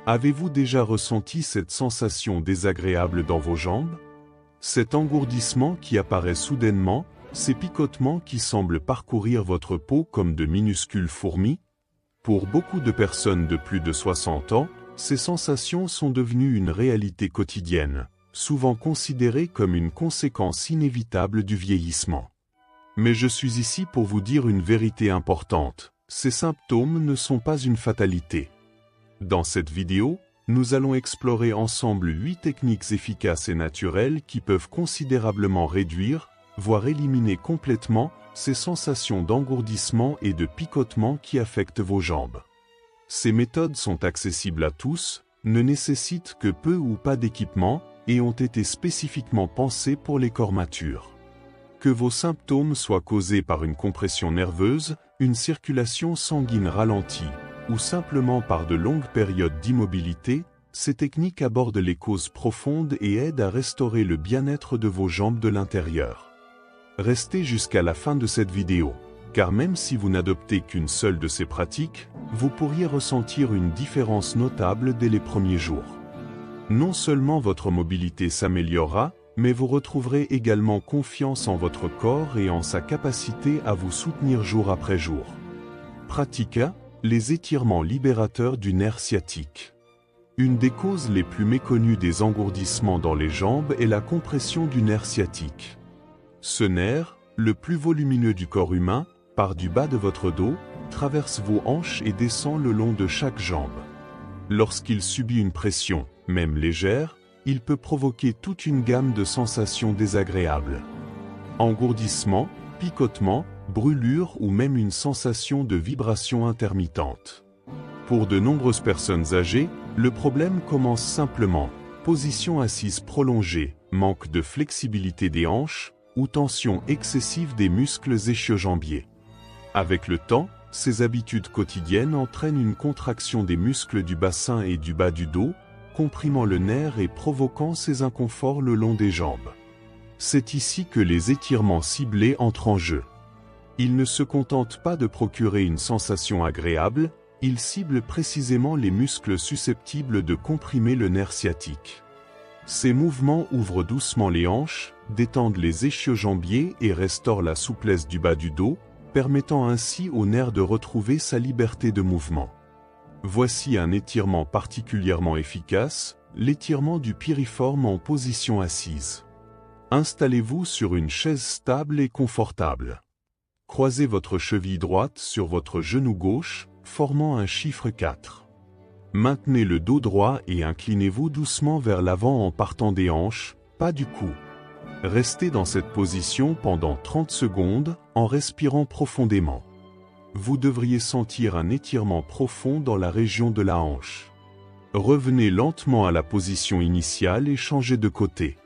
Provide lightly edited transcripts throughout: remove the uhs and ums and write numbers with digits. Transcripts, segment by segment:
Avez-vous déjà ressenti cette sensation désagréable dans vos jambes? Cet engourdissement qui apparaît soudainement, ces picotements qui semblent parcourir votre peau comme de minuscules fourmis? Pour beaucoup de personnes de plus de 60 ans, ces sensations sont devenues une réalité quotidienne, souvent considérées comme une conséquence inévitable du vieillissement. Mais je suis ici pour vous dire une vérité importante, ces symptômes ne sont pas une fatalité. Dans cette vidéo, nous allons explorer ensemble 8 techniques efficaces et naturelles qui peuvent considérablement réduire, voire éliminer complètement, ces sensations d'engourdissement et de picotement qui affectent vos jambes. Ces méthodes sont accessibles à tous, ne nécessitent que peu ou pas d'équipement et ont été spécifiquement pensées pour les corps matures. Que vos symptômes soient causés par une compression nerveuse, une circulation sanguine ralentie, ou simplement par de longues périodes d'immobilité, ces techniques abordent les causes profondes et aident à restaurer le bien-être de vos jambes de l'intérieur. Restez jusqu'à la fin de cette vidéo, car même si vous n'adoptez qu'une seule de ces pratiques, vous pourriez ressentir une différence notable dès les premiers jours. Non seulement votre mobilité s'améliorera, mais vous retrouverez également confiance en votre corps et en sa capacité à vous soutenir jour après jour. Pratiqua, les étirements libérateurs du nerf sciatique. Une des causes les plus méconnues des engourdissements dans les jambes est la compression du nerf sciatique. Ce nerf, le plus volumineux du corps humain, part du bas de votre dos, traverse vos hanches et descend le long de chaque jambe. Lorsqu'il subit une pression, même légère, il peut provoquer toute une gamme de sensations désagréables. Engourdissement, picotement, brûlure ou même une sensation de vibration intermittente. Pour de nombreuses personnes âgées, le problème commence simplement. Position assise prolongée, manque de flexibilité des hanches ou tension excessive des muscles ischio-jambiers. Avec le temps, ces habitudes quotidiennes entraînent une contraction des muscles du bassin et du bas du dos, comprimant le nerf et provoquant ces inconforts le long des jambes. C'est ici que les étirements ciblés entrent en jeu. Ils ne se contentent pas de procurer une sensation agréable, ils ciblent précisément les muscles susceptibles de comprimer le nerf sciatique. Ces mouvements ouvrent doucement les hanches, détendent les ischio-jambiers et restaurent la souplesse du bas du dos, permettant ainsi au nerf de retrouver sa liberté de mouvement. Voici un étirement particulièrement efficace, l'étirement du piriforme en position assise. Installez-vous sur une chaise stable et confortable. Croisez votre cheville droite sur votre genou gauche, formant un chiffre 4. Maintenez le dos droit et inclinez-vous doucement vers l'avant en partant des hanches, pas du cou. Restez dans cette position pendant 30 secondes, en respirant profondément. Vous devriez sentir un étirement profond dans la région de la hanche. Revenez lentement à la position initiale et changez de côté.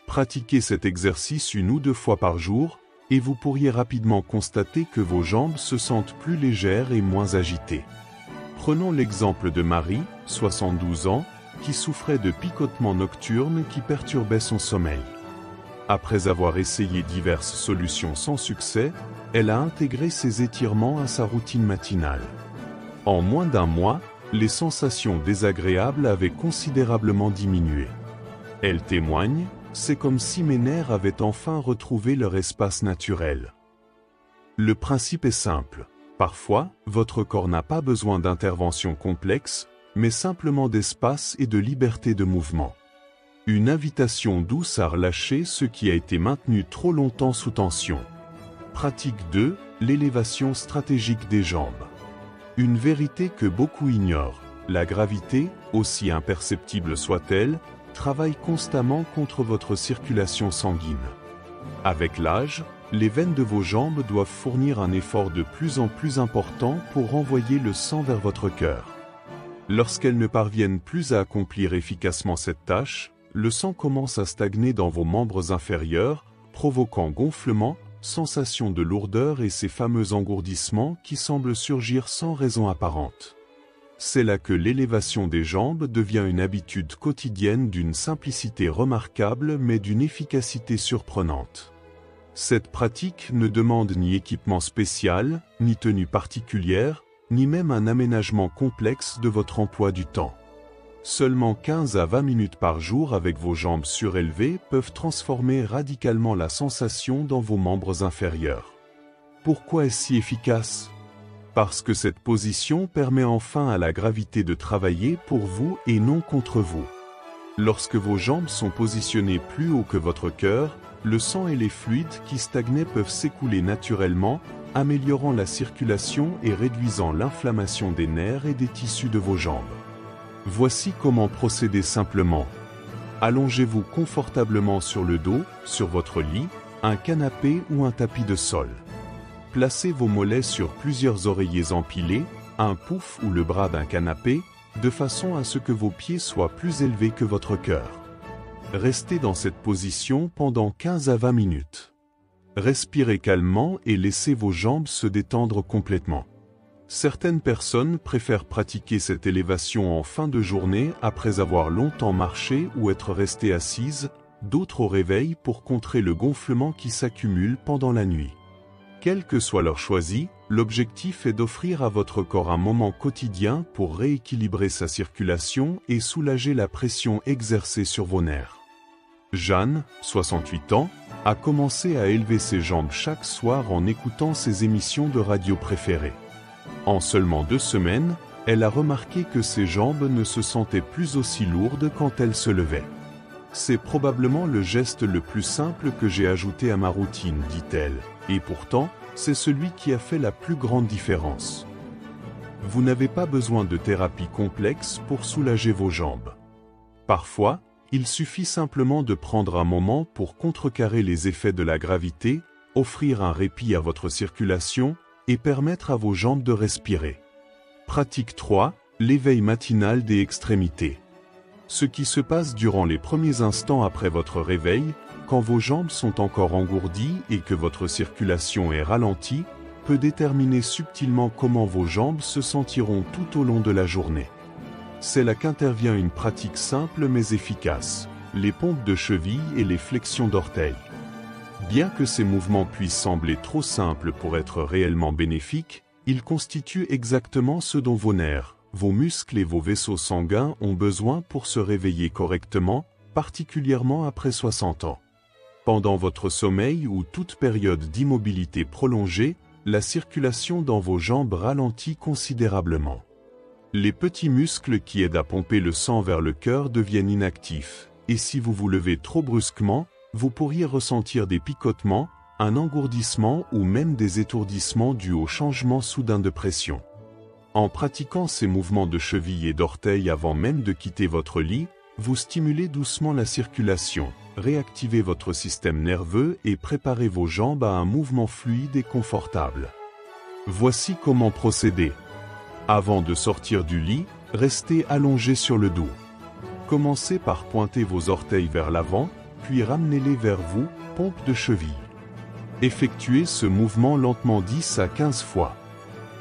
Pratiquez cet exercice 1 ou 2 fois par jour, et vous pourriez rapidement constater que vos jambes se sentent plus légères et moins agitées. Prenons l'exemple de Marie, 72 ans, qui souffrait de picotements nocturnes qui perturbaient son sommeil. Après avoir essayé diverses solutions sans succès, elle a intégré ces étirements à sa routine matinale. En moins d'1 mois, les sensations désagréables avaient considérablement diminué. Elle témoigne, c'est comme si mes nerfs avaient enfin retrouvé leur espace naturel. Le principe est simple. Parfois, votre corps n'a pas besoin d'interventions complexes, mais simplement d'espace et de liberté de mouvement. Une invitation douce à relâcher ce qui a été maintenu trop longtemps sous tension. Pratique 2, l'élévation stratégique des jambes. Une vérité que beaucoup ignorent, la gravité, aussi imperceptible soit-elle, travaille constamment contre votre circulation sanguine. Avec l'âge, les veines de vos jambes doivent fournir un effort de plus en plus important pour renvoyer le sang vers votre cœur. Lorsqu'elles ne parviennent plus à accomplir efficacement cette tâche, le sang commence à stagner dans vos membres inférieurs, provoquant gonflement, sensation de lourdeur et ces fameux engourdissements qui semblent surgir sans raison apparente. C'est là que l'élévation des jambes devient une habitude quotidienne d'une simplicité remarquable mais d'une efficacité surprenante. Cette pratique ne demande ni équipement spécial, ni tenue particulière, ni même un aménagement complexe de votre emploi du temps. Seulement 15 à 20 minutes par jour avec vos jambes surélevées peuvent transformer radicalement la sensation dans vos membres inférieurs. Pourquoi est-ce si efficace? Parce que cette position permet enfin à la gravité de travailler pour vous et non contre vous. Lorsque vos jambes sont positionnées plus haut que votre cœur, le sang et les fluides qui stagnaient peuvent s'écouler naturellement, améliorant la circulation et réduisant l'inflammation des nerfs et des tissus de vos jambes. Voici comment procéder simplement. Allongez-vous confortablement sur le dos, sur votre lit, un canapé ou un tapis de sol. Placez vos mollets sur plusieurs oreillers empilés, un pouf ou le bras d'un canapé, de façon à ce que vos pieds soient plus élevés que votre cœur. Restez dans cette position pendant 15 à 20 minutes. Respirez calmement et laissez vos jambes se détendre complètement. Certaines personnes préfèrent pratiquer cette élévation en fin de journée après avoir longtemps marché ou être restées assises, d'autres au réveil pour contrer le gonflement qui s'accumule pendant la nuit. Quel que soit leur choisi, l'objectif est d'offrir à votre corps un moment quotidien pour rééquilibrer sa circulation et soulager la pression exercée sur vos nerfs. Jeanne, 68 ans, a commencé à élever ses jambes chaque soir en écoutant ses émissions de radio préférées. En seulement 2 semaines, elle a remarqué que ses jambes ne se sentaient plus aussi lourdes quand elle se levait. C'est probablement le geste le plus simple que j'ai ajouté à ma routine, dit-elle, et pourtant, c'est celui qui a fait la plus grande différence. Vous n'avez pas besoin de thérapie complexe pour soulager vos jambes. Parfois, il suffit simplement de prendre un moment pour contrecarrer les effets de la gravité, offrir un répit à votre circulation et permettre à vos jambes de respirer. Pratique 3. L'éveil matinal des extrémités. Ce qui se passe durant les premiers instants après votre réveil, quand vos jambes sont encore engourdies et que votre circulation est ralentie, peut déterminer subtilement comment vos jambes se sentiront tout au long de la journée. C'est là qu'intervient une pratique simple mais efficace, les pompes de cheville et les flexions d'orteils. Bien que ces mouvements puissent sembler trop simples pour être réellement bénéfiques, ils constituent exactement ce dont vos nerfs, vos muscles et vos vaisseaux sanguins ont besoin pour se réveiller correctement, particulièrement après 60 ans. Pendant votre sommeil ou toute période d'immobilité prolongée, la circulation dans vos jambes ralentit considérablement. Les petits muscles qui aident à pomper le sang vers le cœur deviennent inactifs, et si vous vous levez trop brusquement, vous pourriez ressentir des picotements, un engourdissement ou même des étourdissements dus au changement soudain de pression. En pratiquant ces mouvements de cheville et d'orteil avant même de quitter votre lit, vous stimulez doucement la circulation, réactivez votre système nerveux et préparez vos jambes à un mouvement fluide et confortable. Voici comment procéder. Avant de sortir du lit, restez allongé sur le dos. Commencez par pointer vos orteils vers l'avant, puis ramenez-les vers vous, pompe de cheville. Effectuez ce mouvement lentement 10 à 15 fois.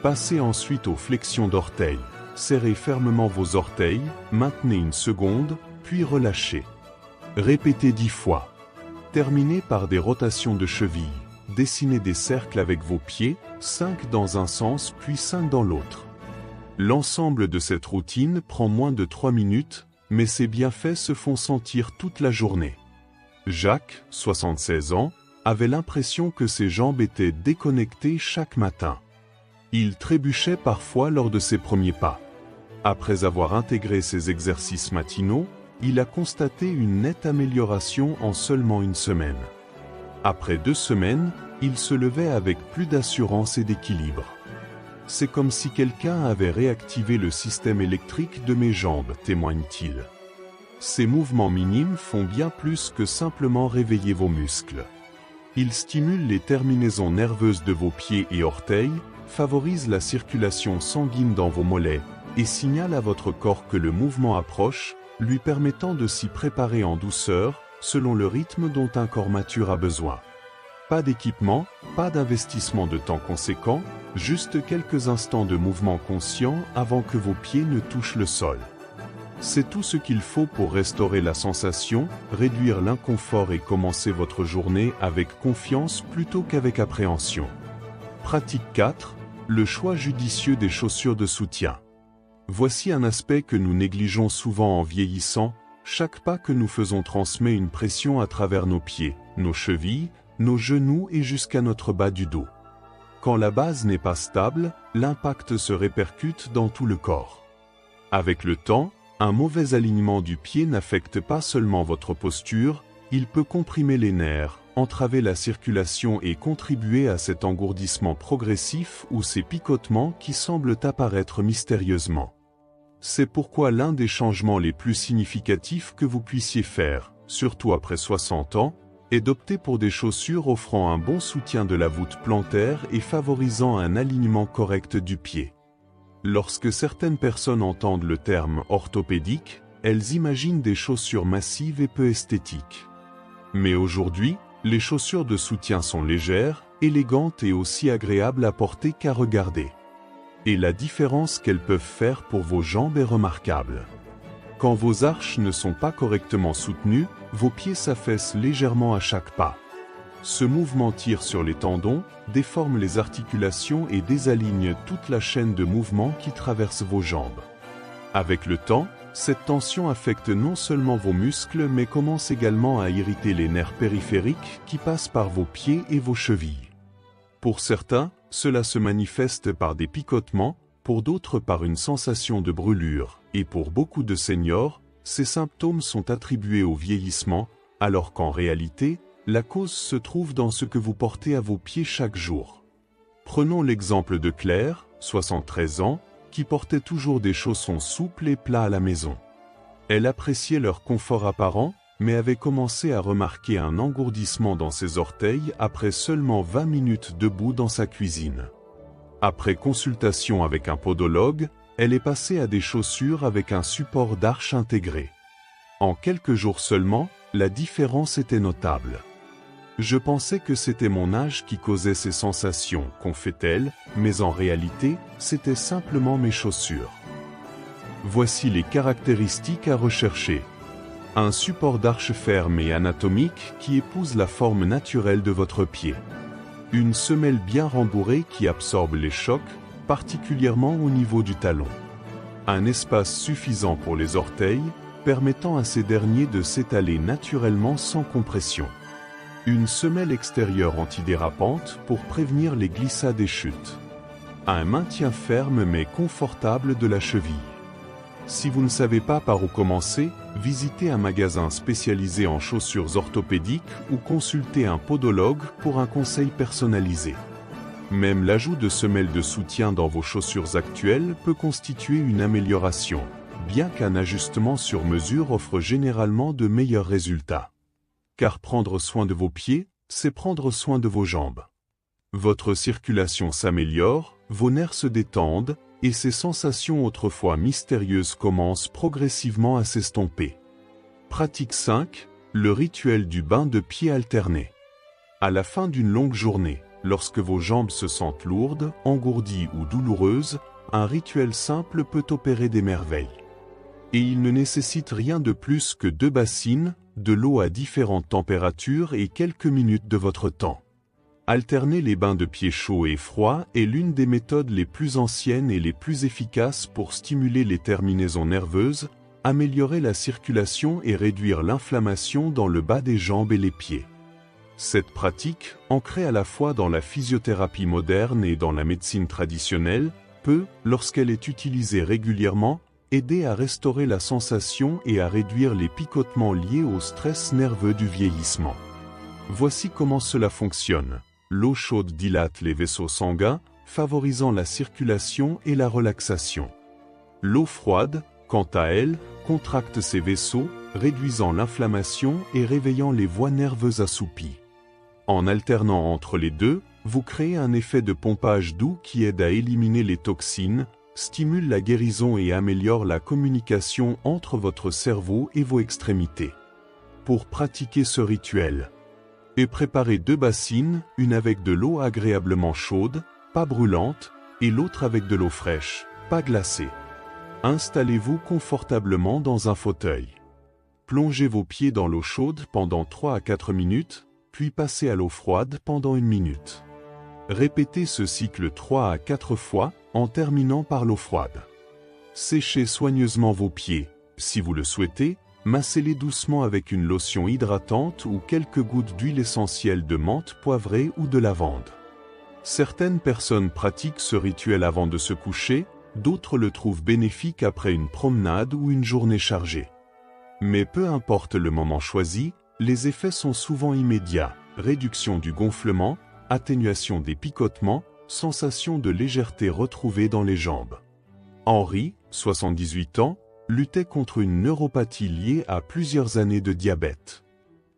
Passez ensuite aux flexions d'orteils. Serrez fermement vos orteils, maintenez une seconde, puis relâchez. Répétez 10 fois. Terminez par des rotations de cheville. Dessinez des cercles avec vos pieds, 5 dans un sens puis 5 dans l'autre. L'ensemble de cette routine prend moins de 3 minutes, mais ses bienfaits se font sentir toute la journée. Jacques, 76 ans, avait l'impression que ses jambes étaient déconnectées chaque matin. Il trébuchait parfois lors de ses premiers pas. Après avoir intégré ces exercices matinaux, il a constaté une nette amélioration en seulement 1 semaine. Après 2 semaines, il se levait avec plus d'assurance et d'équilibre. C'est comme si quelqu'un avait réactivé le système électrique de mes jambes, témoigne-t-il. Ces mouvements minimes font bien plus que simplement réveiller vos muscles. Ils stimulent les terminaisons nerveuses de vos pieds et orteils, favorisent la circulation sanguine dans vos mollets, et signalent à votre corps que le mouvement approche, lui permettant de s'y préparer en douceur, selon le rythme dont un corps mature a besoin. Pas d'équipement, pas d'investissement de temps conséquent, juste quelques instants de mouvement conscient avant que vos pieds ne touchent le sol. C'est tout ce qu'il faut pour restaurer la sensation, réduire l'inconfort et commencer votre journée avec confiance plutôt qu'avec appréhension. Pratique 4. Le choix judicieux des chaussures de soutien. Voici un aspect que nous négligeons souvent en vieillissant. Chaque pas que nous faisons transmet une pression à travers nos pieds, nos chevilles, nos genoux et jusqu'à notre bas du dos. Quand la base n'est pas stable, l'impact se répercute dans tout le corps. Avec le temps, un mauvais alignement du pied n'affecte pas seulement votre posture, il peut comprimer les nerfs, entraver la circulation et contribuer à cet engourdissement progressif ou ces picotements qui semblent apparaître mystérieusement. C'est pourquoi l'un des changements les plus significatifs que vous puissiez faire, surtout après 60 ans, est d'opter pour des chaussures offrant un bon soutien de la voûte plantaire et favorisant un alignement correct du pied. Lorsque certaines personnes entendent le terme orthopédique, elles imaginent des chaussures massives et peu esthétiques. Mais aujourd'hui, les chaussures de soutien sont légères, élégantes et aussi agréables à porter qu'à regarder. Et la différence qu'elles peuvent faire pour vos jambes est remarquable. Quand vos arches ne sont pas correctement soutenues, vos pieds s'affaissent légèrement à chaque pas. Ce mouvement tire sur les tendons, déforme les articulations et désaligne toute la chaîne de mouvements qui traverse vos jambes. Avec le temps, cette tension affecte non seulement vos muscles mais commence également à irriter les nerfs périphériques qui passent par vos pieds et vos chevilles. Pour certains, cela se manifeste par des picotements, pour d'autres par une sensation de brûlure, et pour beaucoup de seniors, ces symptômes sont attribués au vieillissement, alors qu'en réalité, la cause se trouve dans ce que vous portez à vos pieds chaque jour. Prenons l'exemple de Claire, 73 ans, qui portait toujours des chaussons souples et plats à la maison. Elle appréciait leur confort apparent, mais avait commencé à remarquer un engourdissement dans ses orteils après seulement 20 minutes debout dans sa cuisine. Après consultation avec un podologue, elle est passée à des chaussures avec un support d'arche intégré. En quelques jours seulement, la différence était notable. Je pensais que c'était mon âge qui causait ces sensations, confie-t-elle, mais en réalité, c'était simplement mes chaussures. Voici les caractéristiques à rechercher. Un support d'arche ferme et anatomique qui épouse la forme naturelle de votre pied. Une semelle bien rembourrée qui absorbe les chocs, particulièrement au niveau du talon. Un espace suffisant pour les orteils, permettant à ces derniers de s'étaler naturellement sans compression. Une semelle extérieure antidérapante pour prévenir les glissades et chutes. Un maintien ferme mais confortable de la cheville. Si vous ne savez pas par où commencer, visitez un magasin spécialisé en chaussures orthopédiques ou consultez un podologue pour un conseil personnalisé. Même l'ajout de semelles de soutien dans vos chaussures actuelles peut constituer une amélioration, bien qu'un ajustement sur mesure offre généralement de meilleurs résultats. Car prendre soin de vos pieds, c'est prendre soin de vos jambes. Votre circulation s'améliore, vos nerfs se détendent, et ces sensations autrefois mystérieuses commencent progressivement à s'estomper. Pratique 5, le rituel du bain de pied alterné. À la fin d'une longue journée, lorsque vos jambes se sentent lourdes, engourdies ou douloureuses, un rituel simple peut opérer des merveilles. Et il ne nécessite rien de plus que 2 bassines, de l'eau à différentes températures et quelques minutes de votre temps. Alterner les bains de pieds chauds et froids est l'une des méthodes les plus anciennes et les plus efficaces pour stimuler les terminaisons nerveuses, améliorer la circulation et réduire l'inflammation dans le bas des jambes et les pieds. Cette pratique, ancrée à la fois dans la physiothérapie moderne et dans la médecine traditionnelle, peut, lorsqu'elle est utilisée régulièrement, aider à restaurer la sensation et à réduire les picotements liés au stress nerveux du vieillissement. Voici comment cela fonctionne. L'eau chaude dilate les vaisseaux sanguins, favorisant la circulation et la relaxation. L'eau froide, quant à elle, contracte ces vaisseaux, réduisant l'inflammation et réveillant les voies nerveuses assoupies. En alternant entre les deux, vous créez un effet de pompage doux qui aide à éliminer les toxines, stimule la guérison et améliore la communication entre votre cerveau et vos extrémités. Pour pratiquer ce rituel, et préparez 2 bassines, une avec de l'eau agréablement chaude, pas brûlante, et l'autre avec de l'eau fraîche, pas glacée. Installez-vous confortablement dans un fauteuil. Plongez vos pieds dans l'eau chaude pendant 3 à 4 minutes, puis passez à l'eau froide pendant 1 minute. Répétez ce cycle 3 à 4 fois, en terminant par l'eau froide. Séchez soigneusement vos pieds. Si vous le souhaitez, massez-les doucement avec une lotion hydratante ou quelques gouttes d'huile essentielle de menthe poivrée ou de lavande. Certaines personnes pratiquent ce rituel avant de se coucher, d'autres le trouvent bénéfique après une promenade ou une journée chargée. Mais peu importe le moment choisi, les effets sont souvent immédiats: réduction du gonflement, atténuation des picotements, sensation de légèreté retrouvée dans les jambes. Henri, 78 ans, luttait contre une neuropathie liée à plusieurs années de diabète.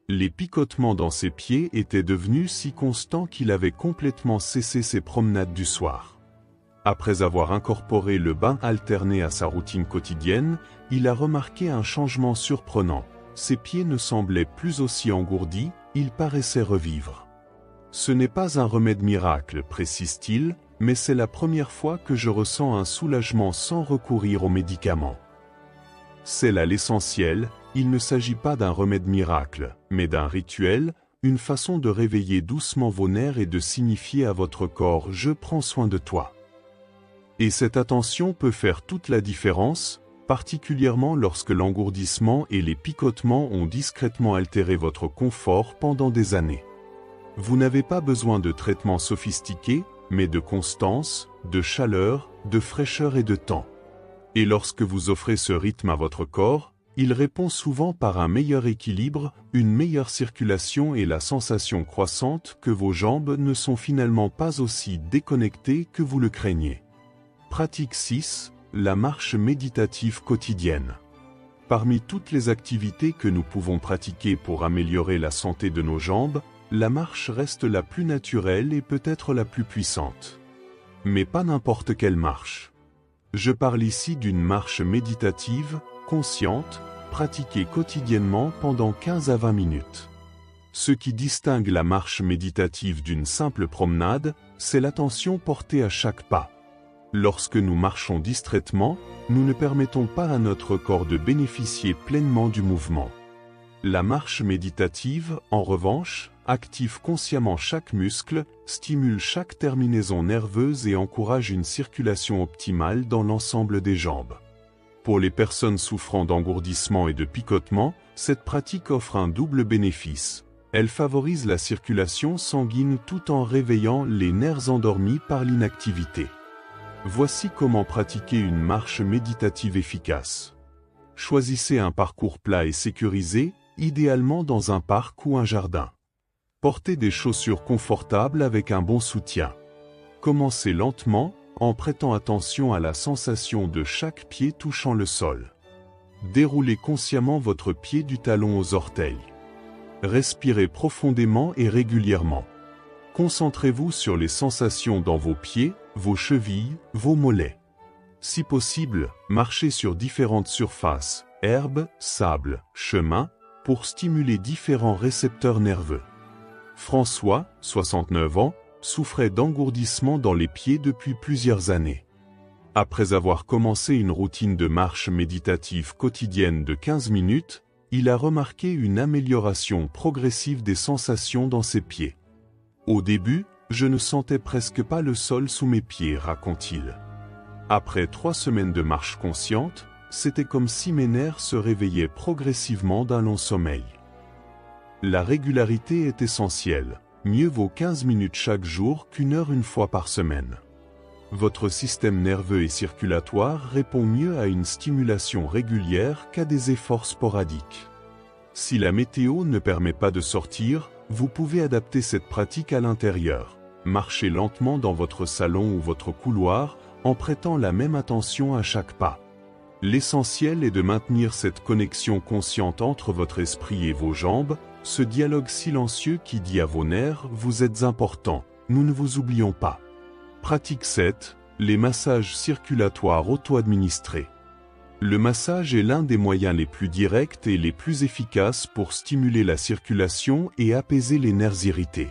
Les picotements dans ses pieds étaient devenus si constants qu'il avait complètement cessé ses promenades du soir. Après avoir incorporé le bain alterné à sa routine quotidienne, il a remarqué un changement surprenant. Ses pieds ne semblaient plus aussi engourdis, ils paraissaient revivre. Ce n'est pas un remède miracle, précise-t-il, mais c'est la première fois que je ressens un soulagement sans recourir aux médicaments. C'est là l'essentiel, il ne s'agit pas d'un remède miracle, mais d'un rituel, une façon de réveiller doucement vos nerfs et de signifier à votre corps « je prends soin de toi ». Et cette attention peut faire toute la différence, particulièrement lorsque l'engourdissement et les picotements ont discrètement altéré votre confort pendant des années. Vous n'avez pas besoin de traitements sophistiqués, mais de constance, de chaleur, de fraîcheur et de temps. Et lorsque vous offrez ce rythme à votre corps, il répond souvent par un meilleur équilibre, une meilleure circulation et la sensation croissante que vos jambes ne sont finalement pas aussi déconnectées que vous le craignez. Pratique 6. La marche méditative quotidienne. Parmi toutes les activités que nous pouvons pratiquer pour améliorer la santé de nos jambes, la marche reste la plus naturelle et peut-être la plus puissante. Mais pas n'importe quelle marche. Je parle ici d'une marche méditative, consciente, pratiquée quotidiennement pendant 15 à 20 minutes. Ce qui distingue la marche méditative d'une simple promenade, c'est l'attention portée à chaque pas. Lorsque nous marchons distraitement, nous ne permettons pas à notre corps de bénéficier pleinement du mouvement. La marche méditative, en revanche, active consciemment chaque muscle, stimule chaque terminaison nerveuse et encourage une circulation optimale dans l'ensemble des jambes. Pour les personnes souffrant d'engourdissement et de picotement, cette pratique offre un double bénéfice. Elle favorise la circulation sanguine tout en réveillant les nerfs endormis par l'inactivité. Voici comment pratiquer une marche méditative efficace. Choisissez un parcours plat et sécurisé, idéalement dans un parc ou un jardin. Portez des chaussures confortables avec un bon soutien. Commencez lentement, en prêtant attention à la sensation de chaque pied touchant le sol. Déroulez consciemment votre pied du talon aux orteils. Respirez profondément et régulièrement. Concentrez-vous sur les sensations dans vos pieds, vos chevilles, vos mollets. Si possible, marchez sur différentes surfaces, herbes, sable, chemin, pour stimuler différents récepteurs nerveux. François, 69 ans, souffrait d'engourdissement dans les pieds depuis plusieurs années. Après avoir commencé une routine de marche méditative quotidienne de 15 minutes, il a remarqué une amélioration progressive des sensations dans ses pieds. Au début, je ne sentais presque pas le sol sous mes pieds, raconte-t-il. Après 3 semaines de marche consciente, c'était comme si mes nerfs se réveillaient progressivement d'un long sommeil. La régularité est essentielle. Mieux vaut 15 minutes chaque jour qu'une heure une fois par semaine. Votre système nerveux et circulatoire répond mieux à une stimulation régulière qu'à des efforts sporadiques. Si la météo ne permet pas de sortir, vous pouvez adapter cette pratique à l'intérieur. Marchez lentement dans votre salon ou votre couloir, en prêtant la même attention à chaque pas. L'essentiel est de maintenir cette connexion consciente entre votre esprit et vos jambes, ce dialogue silencieux qui dit à vos nerfs « vous êtes important, nous ne vous oublions pas ». Pratique 7. Les massages circulatoires auto-administrés. Le massage est l'un des moyens les plus directs et les plus efficaces pour stimuler la circulation et apaiser les nerfs irrités.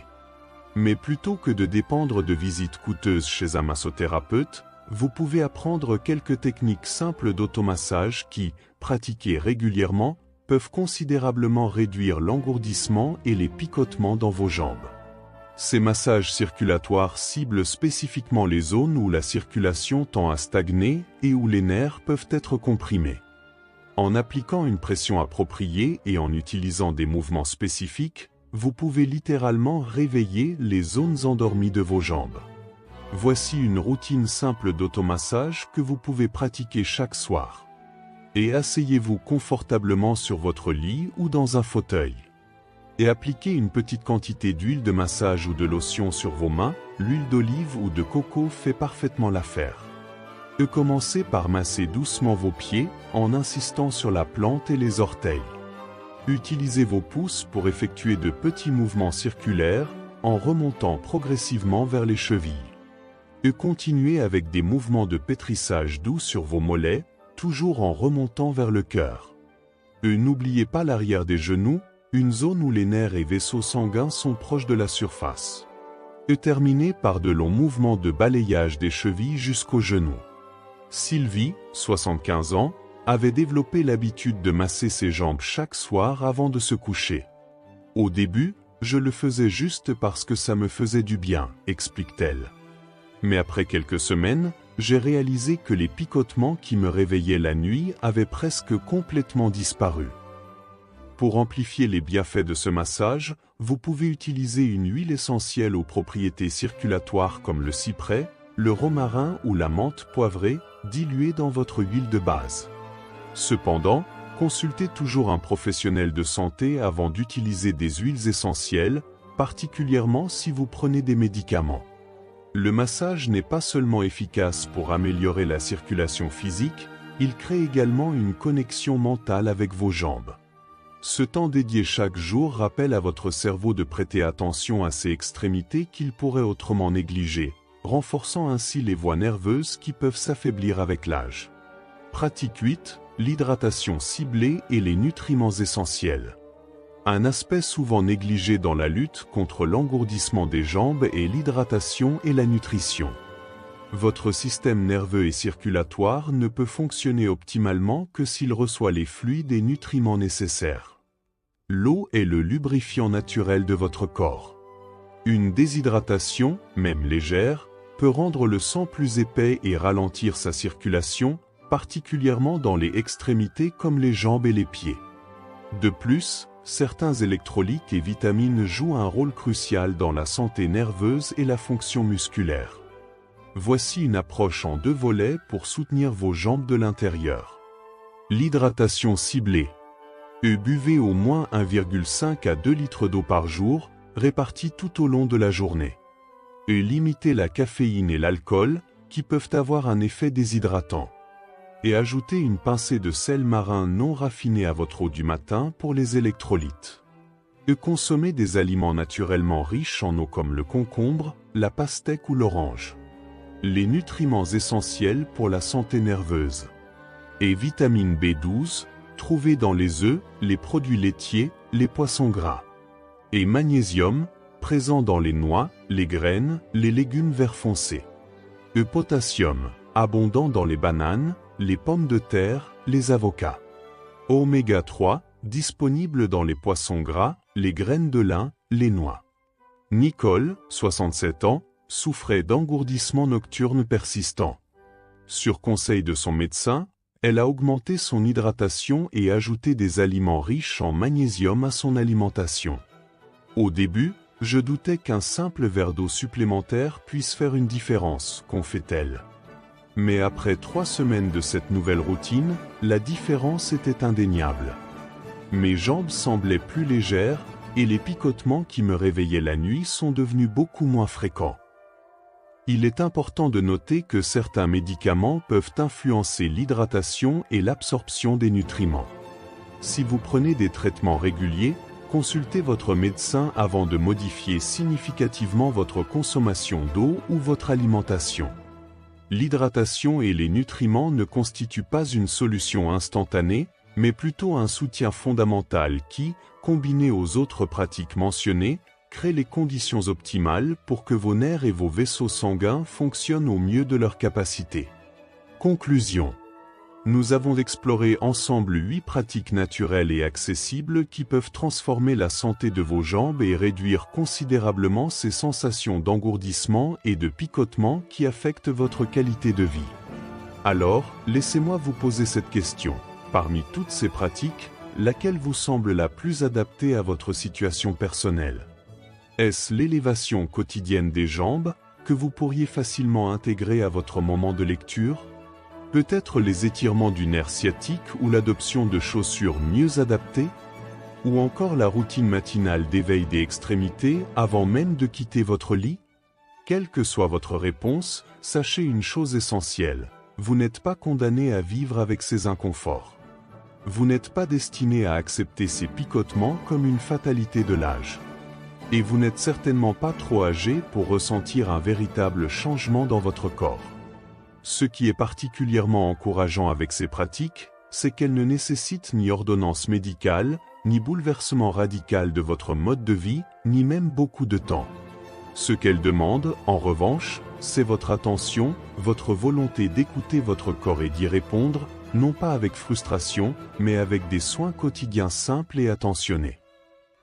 Mais plutôt que de dépendre de visites coûteuses chez un massothérapeute, vous pouvez apprendre quelques techniques simples d'automassage qui, pratiquées régulièrement, peuvent considérablement réduire l'engourdissement et les picotements dans vos jambes. Ces massages circulatoires ciblent spécifiquement les zones où la circulation tend à stagner et où les nerfs peuvent être comprimés. En appliquant une pression appropriée et en utilisant des mouvements spécifiques, vous pouvez littéralement réveiller les zones endormies de vos jambes. Voici une routine simple d'automassage que vous pouvez pratiquer chaque soir. Et asseyez-vous confortablement sur votre lit ou dans un fauteuil. Et appliquez une petite quantité d'huile de massage ou de lotion sur vos mains, l'huile d'olive ou de coco fait parfaitement l'affaire. Commencez par masser doucement vos pieds en insistant sur la plante et les orteils. Utilisez vos pouces pour effectuer de petits mouvements circulaires en remontant progressivement vers les chevilles. Continuez avec des mouvements de pétrissage doux sur vos mollets, toujours en remontant vers le cœur. N'oubliez pas l'arrière des genoux, une zone où les nerfs et vaisseaux sanguins sont proches de la surface. Terminez par de longs mouvements de balayage des chevilles jusqu'aux genoux. Sylvie, 75 ans, avait développé l'habitude de masser ses jambes chaque soir avant de se coucher. Au début, je le faisais juste parce que ça me faisait du bien, explique-t-elle. Mais après quelques semaines, j'ai réalisé que les picotements qui me réveillaient la nuit avaient presque complètement disparu. Pour amplifier les bienfaits de ce massage, vous pouvez utiliser une huile essentielle aux propriétés circulatoires comme le cyprès, le romarin ou la menthe poivrée, diluée dans votre huile de base. Cependant, consultez toujours un professionnel de santé avant d'utiliser des huiles essentielles, particulièrement si vous prenez des médicaments. Le massage n'est pas seulement efficace pour améliorer la circulation physique, il crée également une connexion mentale avec vos jambes. Ce temps dédié chaque jour rappelle à votre cerveau de prêter attention à ces extrémités qu'il pourrait autrement négliger, renforçant ainsi les voies nerveuses qui peuvent s'affaiblir avec l'âge. Pratique 8, l'hydratation ciblée et les nutriments essentiels. Un aspect souvent négligé dans la lutte contre l'engourdissement des jambes est l'hydratation et la nutrition. Votre système nerveux et circulatoire ne peut fonctionner optimalement que s'il reçoit les fluides et nutriments nécessaires. L'eau est le lubrifiant naturel de votre corps. Une déshydratation, même légère, peut rendre le sang plus épais et ralentir sa circulation, particulièrement dans les extrémités comme les jambes et les pieds. De plus, certains électrolytes et vitamines jouent un rôle crucial dans la santé nerveuse et la fonction musculaire. Voici une approche en 2 volets pour soutenir vos jambes de l'intérieur. L'hydratation ciblée. Buvez au moins 1,5 à 2 litres d'eau par jour, répartis tout au long de la journée. Limitez la caféine et l'alcool, qui peuvent avoir un effet déshydratant. Et ajoutez une pincée de sel marin non raffiné à votre eau du matin pour les électrolytes. Consommez des aliments naturellement riches en eau comme le concombre, la pastèque ou l'orange. Les nutriments essentiels pour la santé nerveuse. Et vitamine B12, trouvée dans les œufs, les produits laitiers, les poissons gras. Et magnésium, présent dans les noix, les graines, les légumes vert foncé. Potassium, abondant dans les bananes, les pommes de terre, les avocats. Oméga 3, disponible dans les poissons gras, les graines de lin, les noix. Nicole, 67 ans, souffrait d'engourdissement nocturne persistant. Sur conseil de son médecin, elle a augmenté son hydratation et ajouté des aliments riches en magnésium à son alimentation. Au début, je doutais qu'un simple verre d'eau supplémentaire puisse faire une différence, confie-t-elle. Mais après 3 semaines de cette nouvelle routine, la différence était indéniable. Mes jambes semblaient plus légères, et les picotements qui me réveillaient la nuit sont devenus beaucoup moins fréquents. Il est important de noter que certains médicaments peuvent influencer l'hydratation et l'absorption des nutriments. Si vous prenez des traitements réguliers, consultez votre médecin avant de modifier significativement votre consommation d'eau ou votre alimentation. L'hydratation et les nutriments ne constituent pas une solution instantanée, mais plutôt un soutien fondamental qui, combiné aux autres pratiques mentionnées, crée les conditions optimales pour que vos nerfs et vos vaisseaux sanguins fonctionnent au mieux de leur capacité. Conclusion. Nous avons exploré ensemble 8 pratiques naturelles et accessibles qui peuvent transformer la santé de vos jambes et réduire considérablement ces sensations d'engourdissement et de picotement qui affectent votre qualité de vie. Alors, laissez-moi vous poser cette question. Parmi toutes ces pratiques, laquelle vous semble la plus adaptée à votre situation personnelle? Est-ce l'élévation quotidienne des jambes, que vous pourriez facilement intégrer à votre moment de lecture? Peut-être les étirements du nerf sciatique ou l'adoption de chaussures mieux adaptées? Ou encore la routine matinale d'éveil des extrémités avant même de quitter votre lit? Quelle que soit votre réponse, sachez une chose essentielle. Vous n'êtes pas condamné à vivre avec ces inconforts. Vous n'êtes pas destiné à accepter ces picotements comme une fatalité de l'âge. Et vous n'êtes certainement pas trop âgé pour ressentir un véritable changement dans votre corps. Ce qui est particulièrement encourageant avec ces pratiques, c'est qu'elles ne nécessitent ni ordonnance médicale, ni bouleversement radical de votre mode de vie, ni même beaucoup de temps. Ce qu'elles demandent, en revanche, c'est votre attention, votre volonté d'écouter votre corps et d'y répondre, non pas avec frustration, mais avec des soins quotidiens simples et attentionnés.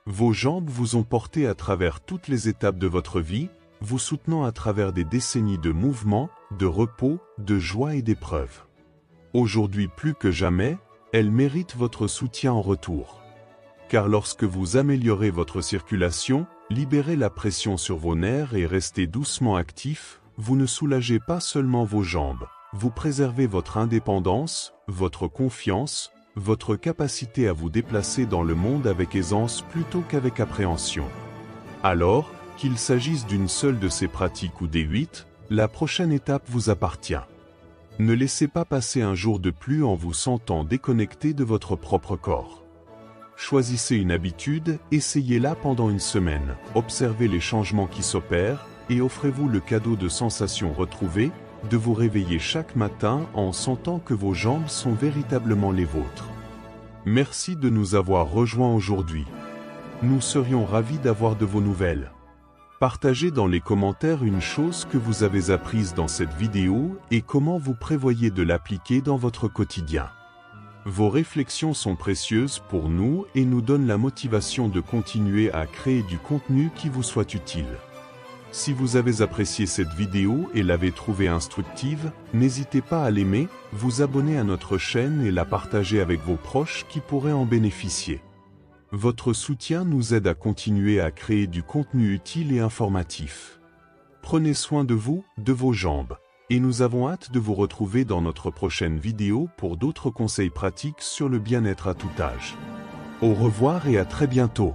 Vos jambes vous ont porté à travers toutes les étapes de votre vie, vous soutenant à travers des décennies de mouvements, de repos, de joie et d'épreuves. Aujourd'hui plus que jamais, elles méritent votre soutien en retour. Car lorsque vous améliorez votre circulation, libérez la pression sur vos nerfs et restez doucement actif, vous ne soulagez pas seulement vos jambes, vous préservez votre indépendance, votre confiance, votre capacité à vous déplacer dans le monde avec aisance plutôt qu'avec appréhension. Alors, qu'il s'agisse d'une seule de ces pratiques ou des 8, la prochaine étape vous appartient. Ne laissez pas passer un jour de plus en vous sentant déconnecté de votre propre corps. Choisissez une habitude, essayez-la pendant une semaine, observez les changements qui s'opèrent, et offrez-vous le cadeau de sensations retrouvées, de vous réveiller chaque matin en sentant que vos jambes sont véritablement les vôtres. Merci de nous avoir rejoints aujourd'hui. Nous serions ravis d'avoir de vos nouvelles. Partagez dans les commentaires une chose que vous avez apprise dans cette vidéo et comment vous prévoyez de l'appliquer dans votre quotidien. Vos réflexions sont précieuses pour nous et nous donnent la motivation de continuer à créer du contenu qui vous soit utile. Si vous avez apprécié cette vidéo et l'avez trouvée instructive, n'hésitez pas à l'aimer, vous abonner à notre chaîne et la partager avec vos proches qui pourraient en bénéficier. Votre soutien nous aide à continuer à créer du contenu utile et informatif. Prenez soin de vous, de vos jambes, et nous avons hâte de vous retrouver dans notre prochaine vidéo pour d'autres conseils pratiques sur le bien-être à tout âge. Au revoir et à très bientôt.